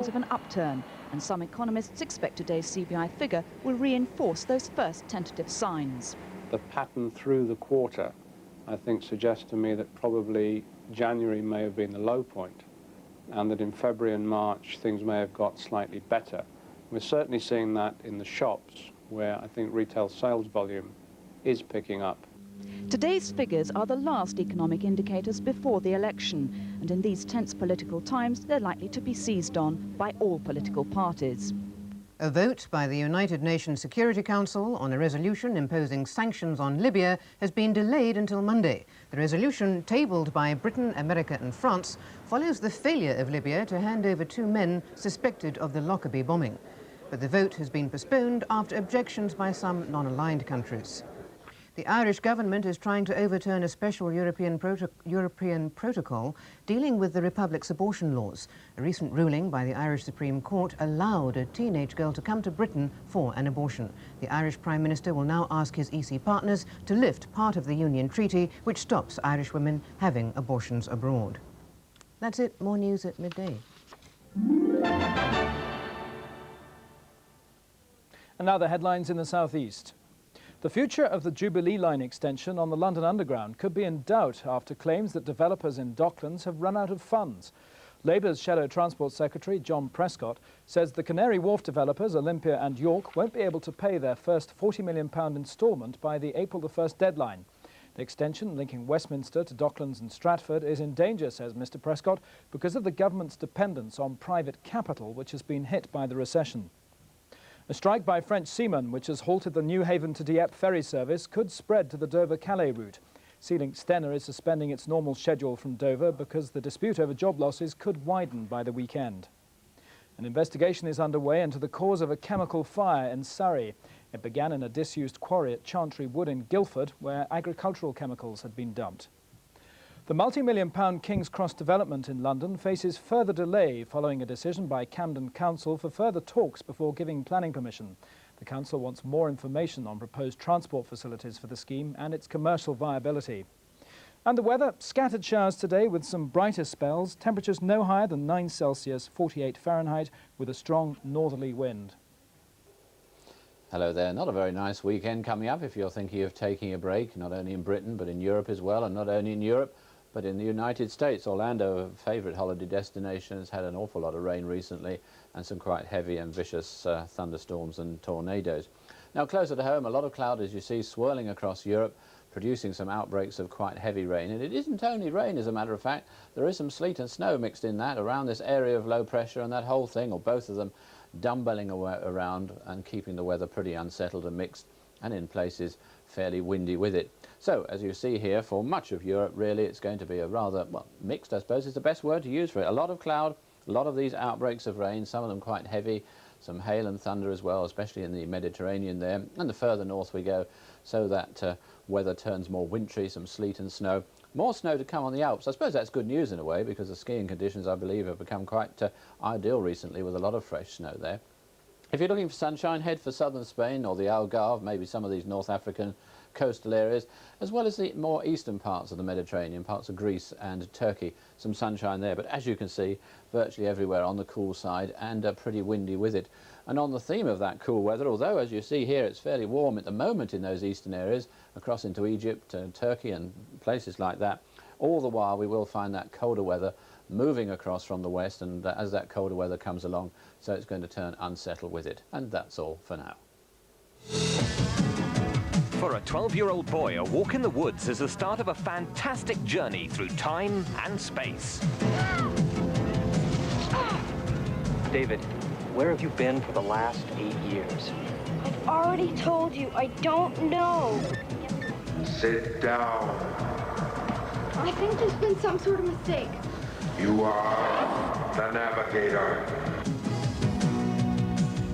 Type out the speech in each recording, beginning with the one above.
signs of an upturn, and some economists expect today's CPI figure will reinforce those first tentative signs. The pattern through the quarter, I think, suggests to me that probably January may have been the low point, and that in February and March things may have got slightly better. We're certainly seeing that in the shops, where I think retail sales volume is picking up. Today's figures are the last economic indicators before the election, and in these tense political times, they're likely to be seized on by all political parties. A vote by the United Nations Security Council on a resolution imposing sanctions on Libya has been delayed until Monday. The resolution, tabled by Britain, America and France, follows the failure of Libya to hand over 2 men suspected of the Lockerbie bombing. But the vote has been postponed after objections by some non-aligned countries. The Irish government is trying to overturn a special European protocol dealing with the Republic's abortion laws. A recent ruling by the Irish Supreme Court allowed a teenage girl to come to Britain for an abortion. The Irish Prime Minister will now ask his EC partners to lift part of the Union Treaty which stops Irish women having abortions abroad. That's it. More news at midday. And now the headlines in the southeast. The future of the Jubilee Line extension on the London Underground could be in doubt after claims that developers in Docklands have run out of funds. Labour's Shadow Transport Secretary John Prescott says the Canary Wharf developers Olympia and York won't be able to pay their first £40 million instalment by the April the 1st deadline. The extension linking Westminster to Docklands and Stratford is in danger, says Mr Prescott, because of the government's dependence on private capital, which has been hit by the recession. A strike by French seamen, which has halted the Newhaven to Dieppe ferry service, could spread to the Dover-Calais route. Sea-Link Stena is suspending its normal schedule from Dover because the dispute over job losses could widen by the weekend. An investigation is underway into the cause of a chemical fire in Surrey. It began in a disused quarry at Chantry Wood in Guildford, where agricultural chemicals had been dumped. The multi-million-pound King's Cross development in London faces further delay following a decision by Camden Council for further talks before giving planning permission. The council wants more information on proposed transport facilities for the scheme and its commercial viability. And the weather, scattered showers today with some brighter spells, temperatures no higher than 9 Celsius, 48 Fahrenheit, with a strong northerly wind. Hello there. Not a very nice weekend coming up if you're thinking of taking a break, not only in Britain but in Europe as well, and not only in Europe but in the United States. Orlando, a favourite holiday destination, has had an awful lot of rain recently and some quite heavy and vicious thunderstorms and tornadoes. Now closer to home, a lot of cloud, as you see, swirling across Europe, producing some outbreaks of quite heavy rain. And it isn't only rain, as a matter of fact. There is some sleet and snow mixed in that around this area of low pressure, and that whole thing, or both of them, dumbbelling around and keeping the weather pretty unsettled and mixed, and in places fairly windy with it. So, as you see here, for much of Europe, really, it's going to be a rather, well, mixed, I suppose, is the best word to use for it. A lot of cloud, a lot of these outbreaks of rain, some of them quite heavy, some hail and thunder as well, especially in the Mediterranean there. And the further north we go, so that weather turns more wintry, some sleet and snow. More snow to come on the Alps. I suppose that's good news in a way, because the skiing conditions, I believe, have become quite ideal recently with a lot of fresh snow there. If you're looking for sunshine, head for southern Spain or the Algarve, maybe some of these North African coastal areas, as well as the more eastern parts of the Mediterranean, parts of Greece and Turkey. Some sunshine there, but as you can see, virtually everywhere on the cool side, and pretty windy with it. And on the theme of that cool weather, although as you see here it's fairly warm at the moment in those eastern areas, across into Egypt and Turkey and places like that, all the while we will find that colder weather moving across from the west, and as that colder weather comes along, so it's going to turn unsettled with it. And that's all for now. For a 12-year-old boy, a walk in the woods is the start of a fantastic journey through time and space. David, where have you been for the last 8 years? I've already told you, I don't know. Sit down. I think there's been some sort of mistake. You are the Navigator.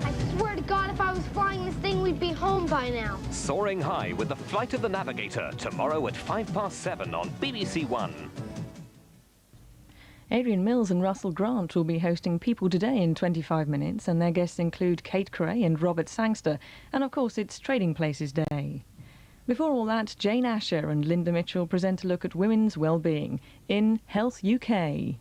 I swear to God, if I was flying this thing, we'd be home by now. Soaring high with the Flight of the Navigator, tomorrow at 7:05 on BBC1. Adrian Mills and Russell Grant will be hosting People Today in 25 minutes, and their guests include Kate Cray and Robert Sangster, and of course it's Trading Places Day. Before all that, Jane Asher and Linda Mitchell present a look at women's well-being in Health UK.